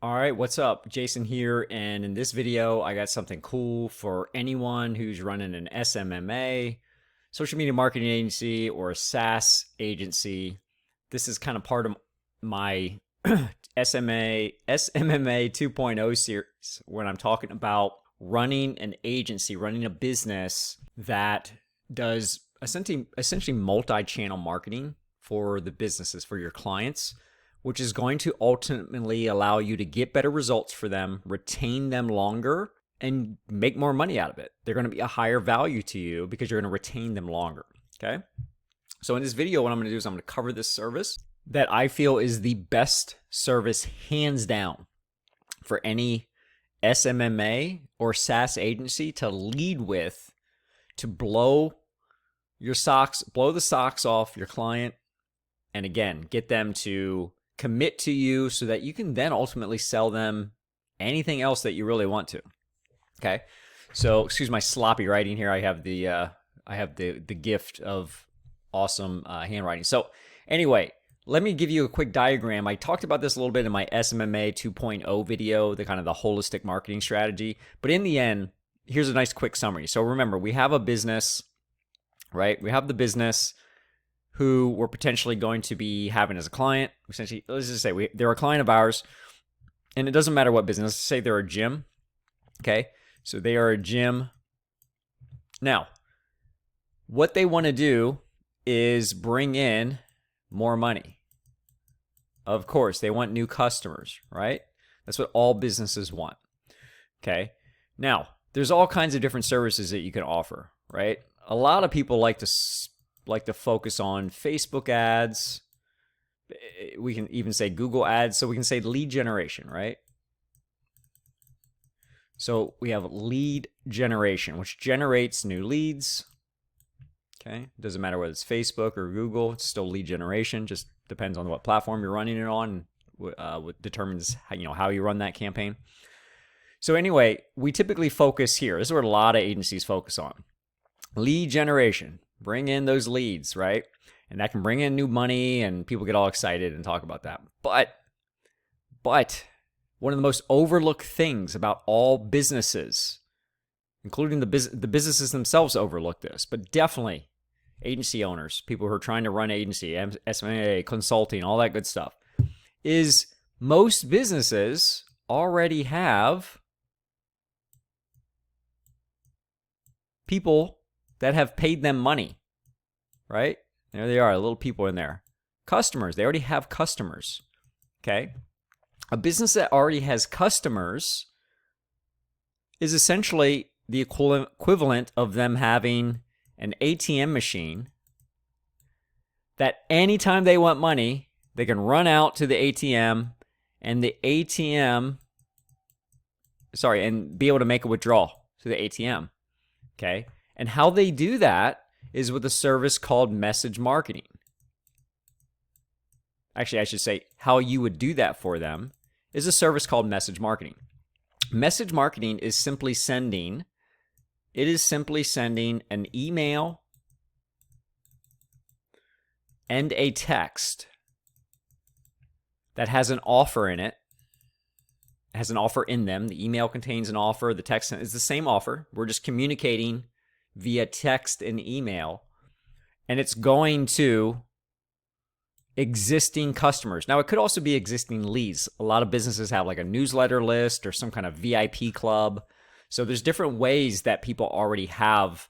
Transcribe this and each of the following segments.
All right, what's up? Jason here, and in this video, I got something cool for anyone who's running an SMMA, social media marketing agency, or a SaaS agency. This is kind of part of my SMMA 2.0 series when I'm talking about running an agency, running a business that does essentially multi-channel marketing for the businesses, for your clients, which is going to ultimately allow you to get better results for them, retain them longer, and make more money out of it. They're going to be a higher value to you because you're going to retain them longer, okay? So in this video, what I'm going to do is I'm going to cover this service that I feel is the best service hands down for any SMMA or SaaS agency to lead with, to blow the socks off your client, and again, get them to commit to you so that you can then ultimately sell them anything else that you really want to. Okay. So excuse my sloppy writing here. I have the gift of awesome handwriting. So anyway, let me give you a quick diagram. I talked about this a little bit in my SMMA 2.0 video, the kind of the holistic marketing strategy. But in the end, here's a nice quick summary. So remember, we have a business, right? We have the business who we're potentially going to be having as a client. Essentially, let's just say they're a client of ours, and it doesn't matter what business. Let's say they're a gym, okay? So they are a gym. Now, what they want to do is bring in more money. Of course, they want new customers, right? That's what all businesses want, okay? Now, there's all kinds of different services that you can offer, right? A lot of people like to focus on Facebook ads. We can even say Google ads. So we can say lead generation, right? So we have lead generation, which generates new leads. Okay. Doesn't matter whether it's Facebook or Google, it's still lead generation. Just depends on what platform you're running it on. What determines how you run that campaign. So anyway, we typically focus here. This is what a lot of agencies focus on. Lead generation. Bring in those leads, right? And that can bring in new money, and people get all excited and talk about that. But one of the most overlooked things about all businesses, including the businesses themselves, overlook this, but definitely agency owners, people who are trying to run agency, SMMA, consulting, all that good stuff, is most businesses already have people that have paid them money, right? There they are, little people in there. Customers, they already have customers, okay? A business that already has customers is essentially the equivalent of them having an ATM machine that anytime they want money, they can run out to the ATM and and be able to make a withdrawal to the ATM, okay? And how they do that is with a service called message marketing. Actually, I should say how you would do that for them is a service called message marketing. Message marketing is simply sending an email and a text that has an offer in it. It has an offer in them. The email contains an offer. The text is the same offer. We're just communicating via text and email, and it's going to existing customers. Now, it could also be existing leads. A lot of businesses have like a newsletter list or some kind of VIP club. So there's different ways that people already have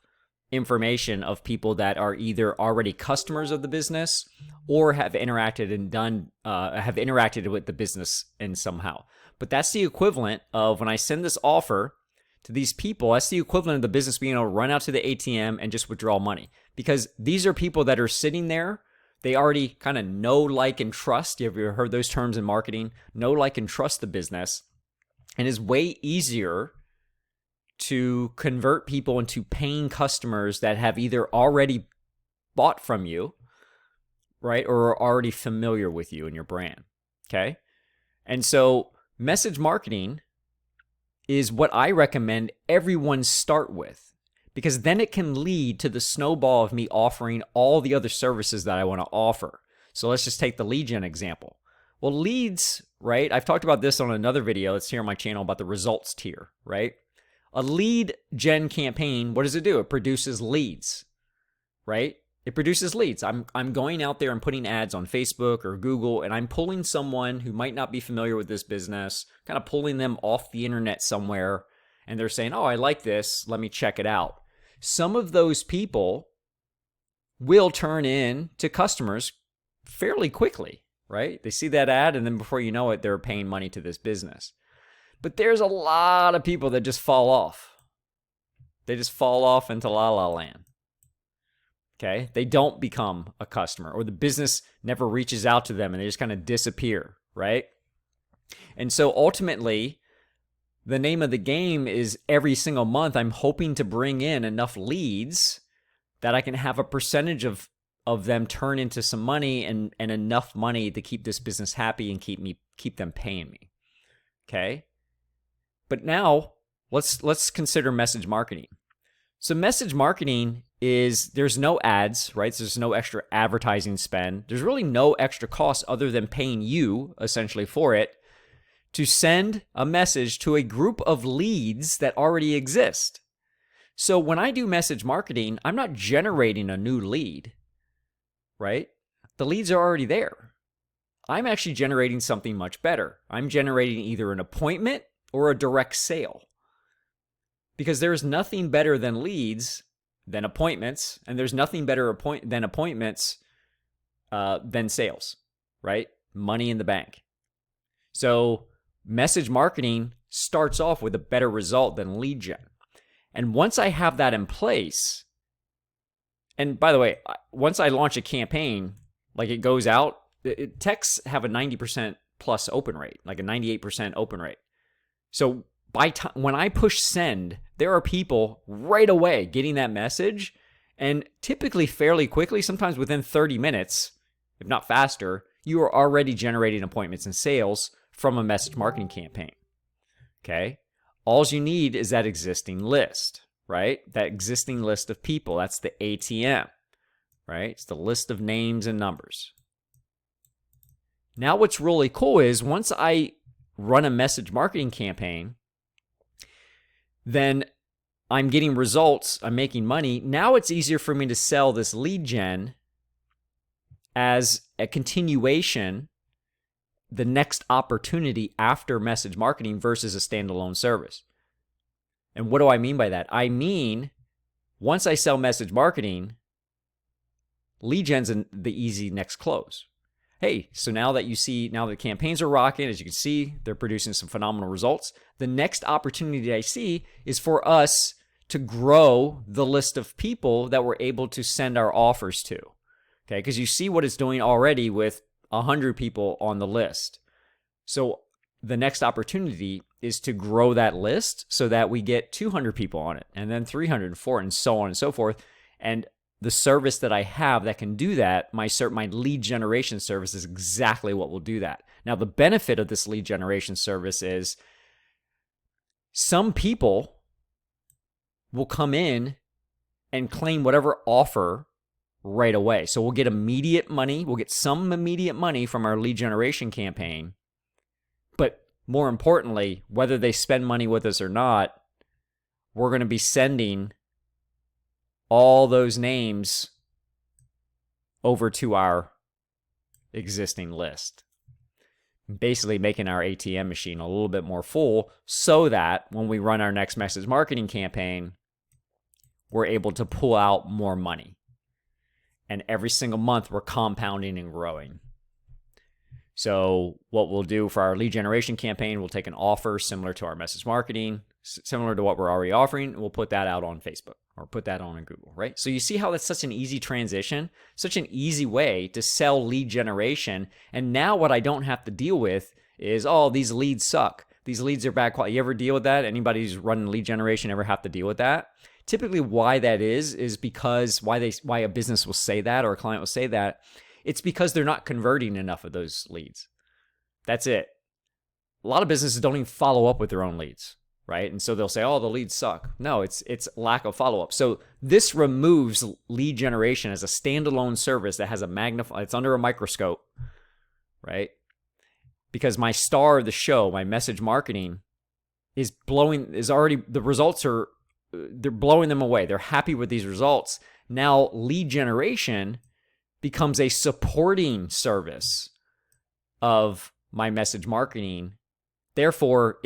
information of people that are either already customers of the business or have interacted with the business in somehow. But that's the equivalent of when I send this offer to these people, that's the equivalent of the business being able to run out to the ATM and just withdraw money. Because these are people that are sitting there. They already kind of know, like, and trust. You ever heard those terms in marketing? Know, like, and trust the business. And it's way easier to convert people into paying customers that have either already bought from you, right, or are already familiar with you and your brand, okay? And so message marketing is what I recommend everyone start with, because then it can lead to the snowball of me offering all the other services that I want to offer. So let's just take the lead gen example. Well, leads, right? I've talked about this on another video. It's here on my channel about the results tier, right? A lead gen campaign, what does it do? It produces leads, right? It produces leads. I'm going out there and putting ads on Facebook or Google, and I'm pulling someone who might not be familiar with this business, kind of pulling them off the internet somewhere, and they're saying, oh, I like this. Let me check it out. Some of those people will turn in to customers fairly quickly, right? They see that ad, and then before you know it, they're paying money to this business. But there's a lot of people that just fall off. They just fall off into la la land. Okay? They don't become a customer, or the business never reaches out to them and they just kind of disappear, right? And so ultimately, the name of the game is every single month I'm hoping to bring in enough leads that I can have a percentage of them turn into some money and enough money to keep this business happy and keep them paying me. Okay? But now let's consider message marketing. So message marketing is, there's no ads, right? So there's no extra advertising spend. There's really no extra cost other than paying you essentially for it to send a message to a group of leads that already exist. So when I do message marketing, I'm not generating a new lead, right? The leads are already there. I'm actually generating something much better. I'm generating either an appointment or a direct sale. Because there's nothing better than leads than appointments, and there's nothing better than appointments than sales, right? Money in the bank. So message marketing starts off with a better result than lead gen. And once I have that in place, and by the way, once I launch a campaign, like it goes out, texts have a 90% plus open rate, like a 98% open rate. So when I push send, there are people right away getting that message, and typically fairly quickly, sometimes within 30 minutes, if not faster, you are already generating appointments and sales from a message marketing campaign. Okay? All you need is that existing list, right? That existing list of people. That's the ATM, right? It's the list of names and numbers. Now what's really cool is once I run a message marketing campaign, then I'm getting results, I'm making money. Now it's easier for me to sell this lead gen as a continuation, the next opportunity after message marketing versus a standalone service. And what do I mean by that? I mean, once I sell message marketing, lead gen's the easy next close. Hey, so now that the campaigns are rocking, as you can see, they're producing some phenomenal results. The next opportunity I see is for us to grow the list of people that we're able to send our offers to. Okay, because you see what it's doing already with 100 people on the list. So the next opportunity is to grow that list so that we get 200 people on it, and then 300 and 400, and so on and so forth. And the service that I have that can do that, my lead generation service, is exactly what will do that. Now, the benefit of this lead generation service is some people will come in and claim whatever offer right away. So we'll get immediate money. We'll get some immediate money from our lead generation campaign. But more importantly, whether they spend money with us or not, we're going to be sending all those names over to our existing list, basically making our ATM machine a little bit more full so that when we run our next message marketing campaign, we're able to pull out more money. And every single month, we're compounding and growing. So what we'll do for our lead generation campaign, we'll take an offer similar to our message marketing, similar to what we're already offering, and we'll put that out on Facebook or put that on Google, right? So you see how that's such an easy transition, such an easy way to sell lead generation. And now what I don't have to deal with is, oh, these leads suck. These leads are bad quality. You ever deal with that? Anybody who's running lead generation ever have to deal with that? Typically why that is because why a business will say that or a client will say that, it's because they're not converting enough of those leads. That's it. A lot of businesses don't even follow up with their own leads, right? And so they'll say, oh, the leads suck. No, it's lack of follow-up. So this removes lead generation as a standalone service that has it's under a microscope, right? because my star of the show, my message marketing, the results are, they're blowing them away. They're happy with these results. Now lead generation becomes a supporting service of my message marketing. Therefore,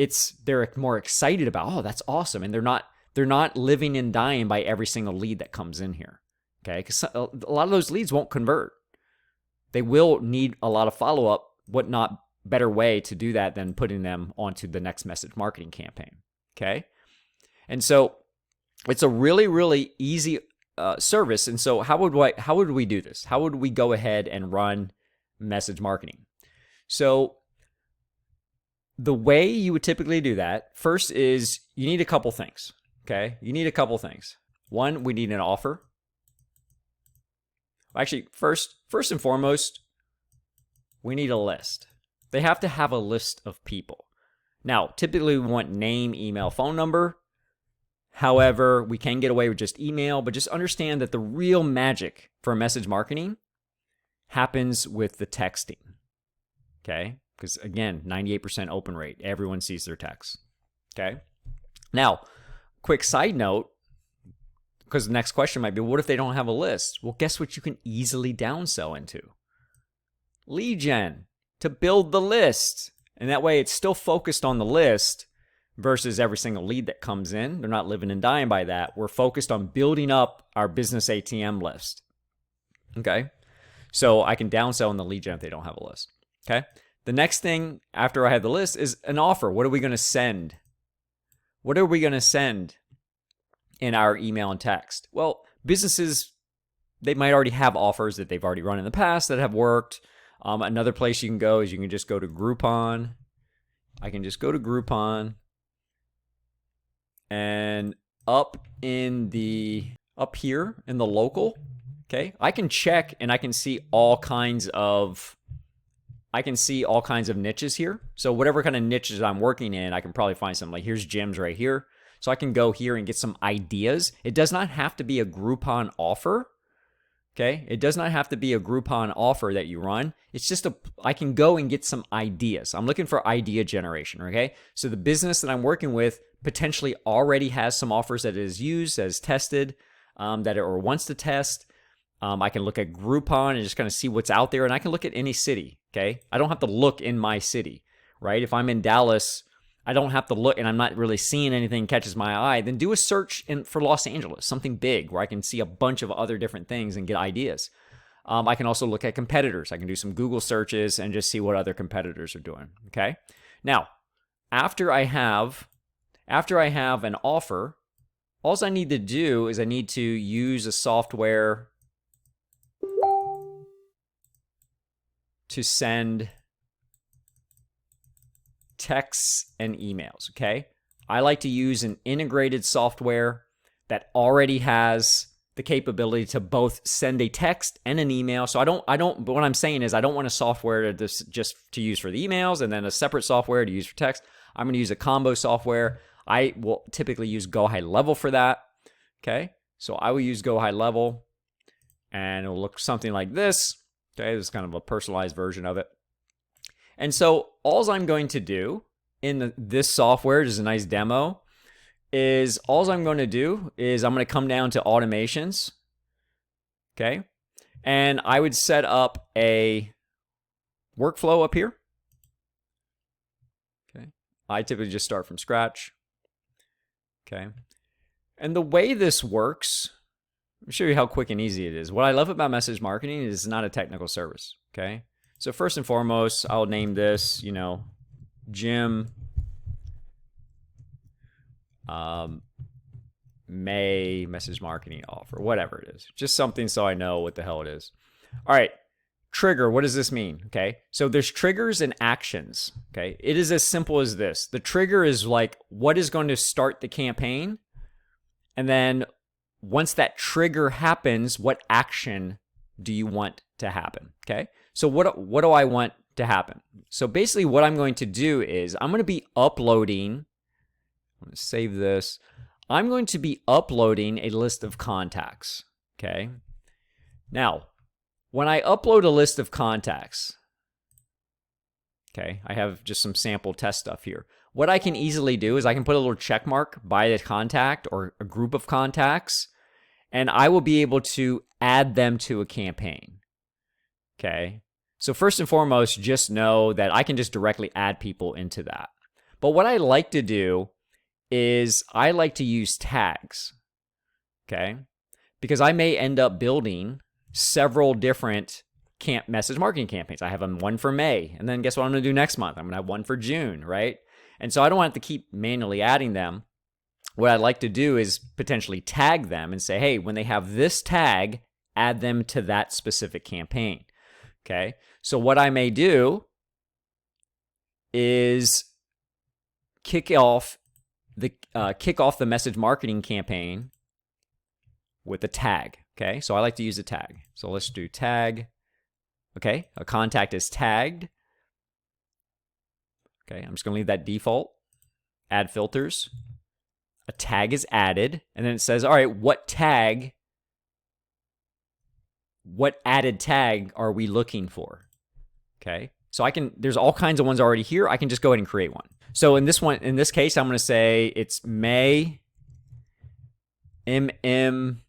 they're more excited about, oh, that's awesome. And they're not living and dying by every single lead that comes in here. Okay? Because a lot of those leads won't convert. They will need a lot of follow-up. What not better way to do that than putting them onto the next message marketing campaign. Okay? And so it's a really, really easy service. And so how would we do this? How would we go ahead and run message marketing? So the way you would typically do that, first is you need a couple things. Okay? You need a couple things. One, we need an offer. Actually, first and foremost, we need a list. They have to have a list of people. Now, typically we want name, email, phone number. However, we can get away with just email, but just understand that the real magic for message marketing happens with the texting. Okay? Because again, 98% open rate. Everyone sees their texts. Okay? Now, quick side note, because the next question might be, what if they don't have a list? Well, guess what you can easily downsell into? Lead gen, to build the list. And that way it's still focused on the list versus every single lead that comes in. They're not living and dying by that. We're focused on building up our business ATM list. Okay? So I can downsell in the lead gen if they don't have a list. Okay? The next thing after I have the list is an offer. What are we going to send? What are we going to send in our email and text? Well, businesses, they might already have offers that they've already run in the past that have worked. Another place you can go is you can just go to Groupon. I can just go to Groupon, and up here in the local, okay, I can check and I can see all kinds of niches here. So whatever kind of niches I'm working in, I can probably find something like, here's gyms right here. So I can go here and get some ideas. It does not have to be a Groupon offer. Okay, it does not have to be a Groupon offer that you run. It's just I can go and get some ideas. I'm looking for idea generation, okay? So the business that I'm working with potentially already has some offers that it has used, that is tested, or wants to test. I can look at Groupon and just kind of see what's out there, and I can look at any city, okay? I don't have to look in my city, right? If I'm in Dallas, I don't have to look and I'm not really seeing anything catches my eye, then do a search for Los Angeles, something big where I can see a bunch of other different things and get ideas. I can also look at competitors. I can do some Google searches and just see what other competitors are doing, okay? Now, after I have an offer, all I need to do is I need to use a software to send texts and emails, okay? I like to use an integrated software that already has the capability to both send a text and an email. So but what I'm saying is I don't want a software just to use for the emails and then a separate software to use for text. I'm going to use a combo software. I will typically use GoHighLevel for that, okay? So I will use GoHighLevel, and it will look something like this, okay? This is kind of a personalized version of it. And so all I'm going to do in this software, just a nice demo, is all I'm going to do is I'm going to come down to automations, okay? And I would set up a workflow up here, okay? I typically just start from scratch, okay? And the way this works, I'll show you how quick and easy it is. What I love about message marketing is it's not a technical service, okay? So first and foremost, I'll name this, Jim May message marketing offer, whatever it is. Just something so I know what the hell it is. All right, trigger, what does this mean? Okay, so there's triggers and actions, okay? It is as simple as this. The trigger is like what is going to start the campaign, and then once that trigger happens, what action do you want to happen, okay? So what do I want to happen? So basically what I'm going to do is I'm going to be uploading, I'm going to save this. I'm going to be uploading a list of contacts, okay? Now, when I upload a list of contacts, Okay, I have just some sample test stuff here. What I can easily do is I can put a little check mark by the contact or a group of contacts, and I will be able to add them to a campaign. Okay, so first and foremost, just know that I can just directly add people into that. But what I like to do is I like to use tags, okay? Because I may end up building several different message marketing campaigns. I have one for May, and then guess what I'm gonna do next month? I'm gonna have one for June, right? And so I don't want to keep manually adding them. What I'd like to do is potentially tag them and say, hey, when they have this tag, add them to that specific campaign, okay? So what I may do is kick off the message marketing campaign with a tag, okay? So I like to use a tag. So let's do tag. Okay, a contact is tagged. Okay, I'm just gonna leave that default. Add filters. A tag is added, and then it says, all right, what added tag are we looking for? Okay, so there's all kinds of ones already here. I can just go ahead and create one. So in this case, I'm gonna say it's May MM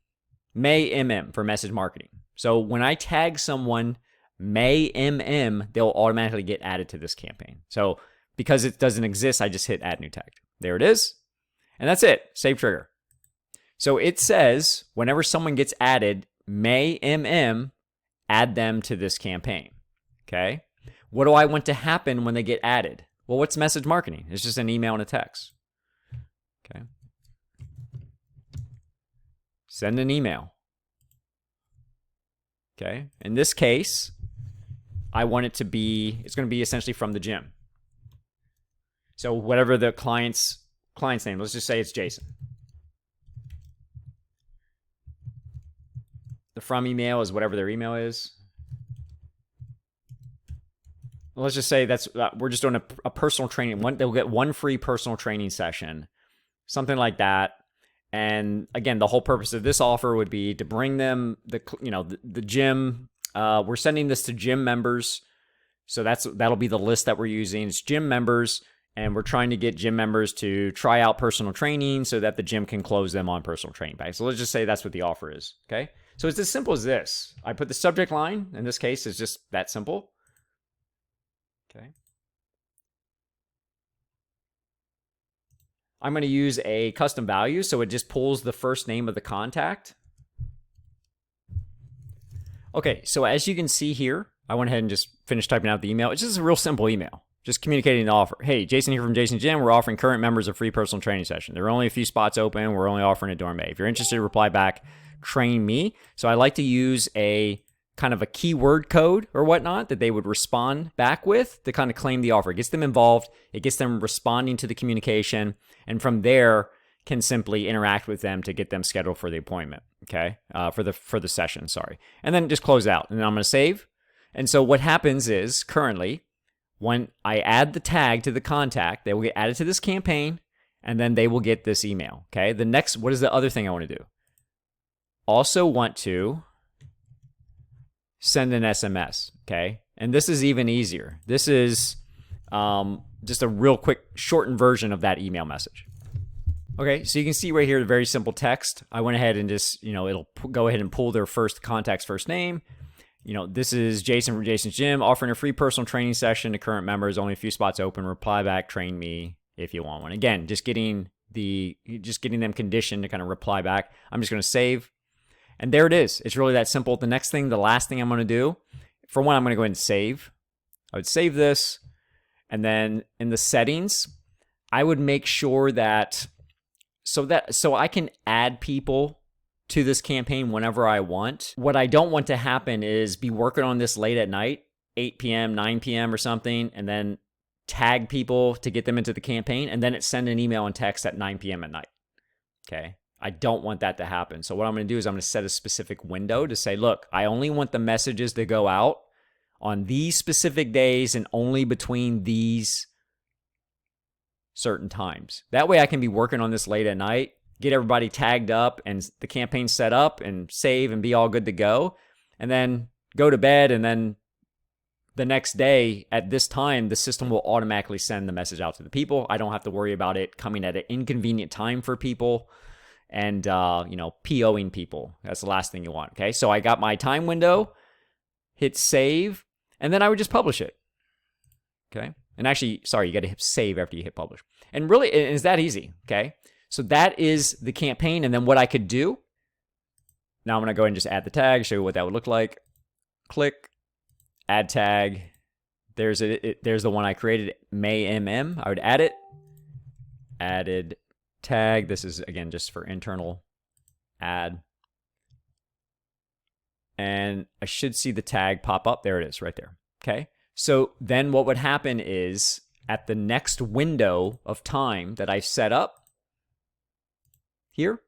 for message marketing. So when I tag someone May MM, they'll automatically get added to this campaign. So because it doesn't exist, I just hit add new tag. There it is. And that's it. Save trigger. So it says whenever someone gets added, May MM, add them to this campaign. Okay. What do I want to happen when they get added? Well, what's message marketing? It's just an email and a text. Okay. Send an email. Okay. In this case, I want it to be, it's going to be essentially from the gym. So whatever the client's name, let's just say it's Jason. The from email is whatever their email is. Let's just say we're just doing a personal training. They'll get one free personal training session, something like that. And again, the whole purpose of this offer would be to bring them the gym. We're sending this to gym members, so that'll be the list that we're using. It's gym members, and we're trying to get gym members to try out personal training so that the gym can close them on personal training bags. So let's just say that's what the offer is. Okay, so it's as simple as this. I put the subject line. In this case, it's just that simple. Okay. I'm going to use a custom value, so it just pulls the first name of the contact. Okay, so as you can see here, I went ahead and just finished typing out the email. It's just a real simple email, just communicating the offer. Hey, Jason here from Jason's Gym. We're offering current members a free personal training session. There are only a few spots open. We're only offering it during May. If you're interested, reply back, train me. So I like to use a kind of a keyword code or whatnot that they would respond back with to kind of claim the offer. It gets them involved. It gets them responding to the communication. And from there, can simply interact with them to get them scheduled for the appointment, okay? For the session, sorry. And then just close out. And then I'm going to save. And so what happens is currently, when I add the tag to the contact, they will get added to this campaign, and then they will get this email, okay? The next, what is the other thing I want to do? Also want to send an SMS, okay? And this is even easier. This is just a real quick shortened version of that email message. Okay, so you can see right here the very simple text. I went ahead and just, it'll go ahead and pull their contact's first name. This is Jason from Jason's Gym, offering a free personal training session to current members. Only a few spots open. Reply back, train me if you want one. Again, just getting them conditioned to kind of reply back. I'm just going to save. And there it is. It's really that simple. The last thing I'm going to do, for one, I'm going to go ahead and save. I would save this. And then in the settings, I would make sure that so I can add people to this campaign whenever I want. What I don't want to happen is be working on this late at night, 8 p.m., 9 p.m. or something, and then tag people to get them into the campaign, and then it send an email and text at 9 p.m. at night. Okay? I don't want that to happen. So what I'm going to do is I'm going to set a specific window to say, look, I only want the messages to go out on these specific days and only between these certain times. That way I can be working on this late at night, get everybody tagged up and the campaign set up and save and be all good to go, and then go to bed and then the next day at this time, the system will automatically send the message out to the people. I don't have to worry about it coming at an inconvenient time for people and, POing people. That's the last thing you want. Okay. So I got my time window, hit save, and then I would just publish it. Okay. And actually, sorry, you got to hit save after you hit publish. And really, it's that easy. Okay. So that is the campaign. And then what I could do, now I'm going to go ahead and just add the tag, show you what that would look like. Click, add tag. There's the one I created, May MM. I would add it. Added tag. This is, again, just for internal add. And I should see the tag pop up. There it is right there. Okay. So then what would happen is at the next window of time that I set up here,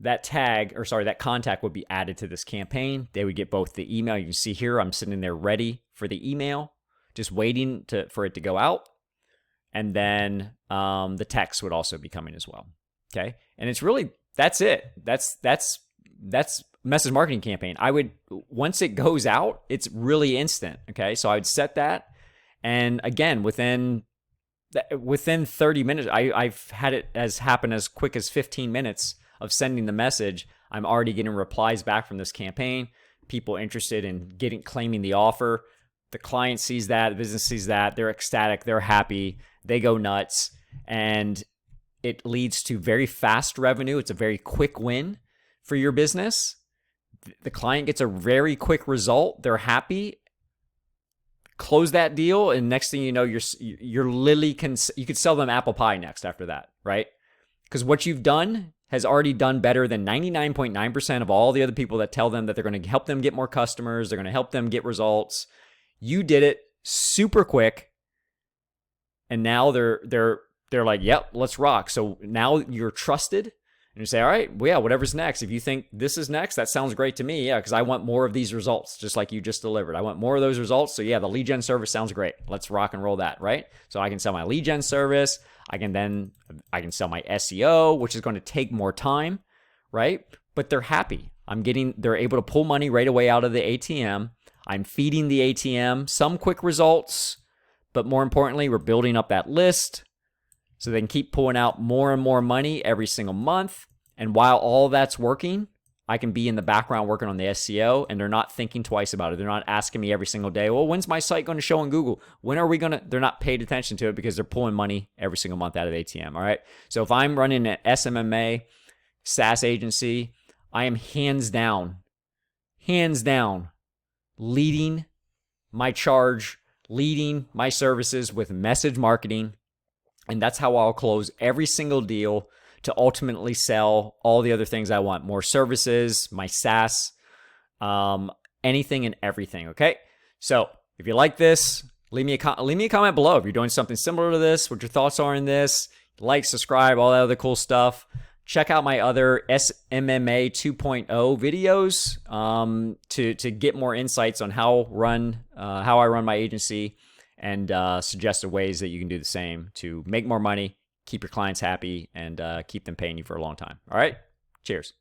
that contact would be added to this campaign. They would get both the email. You can see here, I'm sitting there ready for the email, just waiting for it to go out. And then the text would also be coming as well. Okay. And it's really, that's it. That's message marketing campaign. Once it goes out, it's really instant. Okay. So I would set that. And again, within 30 minutes, I've had it happen as quick as 15 minutes of sending the message. I'm already getting replies back from this campaign. People interested in claiming the offer. The client sees that, the business sees that, they're ecstatic, they're happy, they go nuts, and it leads to very fast revenue. It's a very quick win for your business. The client gets a very quick result. They're happy. Close that deal, and next thing you know, you're literally you could sell them apple pie next after that, right? Because what you've done has already done better than 99.9% of all the other people that tell them that they're going to help them get more customers, they're going to help them get results. You did it super quick, and now they're like, "Yep, let's rock." So now you're trusted, and you say, "All right, well, yeah, whatever's next. If you think this is next, that sounds great to me. Yeah, because I want more of these results, just like you just delivered. I want more of those results. So yeah, the lead gen service sounds great. Let's rock and roll that, right? So I can sell my lead gen service. I can sell my SEO, which is going to take more time, right? But they're happy. They're able to pull money right away out of the ATM. I'm feeding the ATM some quick results, but more importantly, we're building up that list so they can keep pulling out more and more money every single month. And while all that's working, I can be in the background working on the SEO, and they're not thinking twice about it. They're not asking me every single day, well, when's my site going to show on Google? When are we going to? They're not paid attention to it because they're pulling money every single month out of the ATM. All right. So if I'm running an SMMA SaaS agency, I am hands down, leading my charge, leading my services with message marketing. And that's how I'll close every single deal to ultimately sell all the other things I want. More services, my SaaS, anything and everything, okay? So if you like this, leave me a comment below if you're doing something similar to this, what your thoughts are in this. Like, subscribe, all that other cool stuff. Check out my other SMMA 2.0 videos to get more insights on how I run my agency, and suggested ways that you can do the same to make more money, keep your clients happy, and keep them paying you for a long time. All right? Cheers.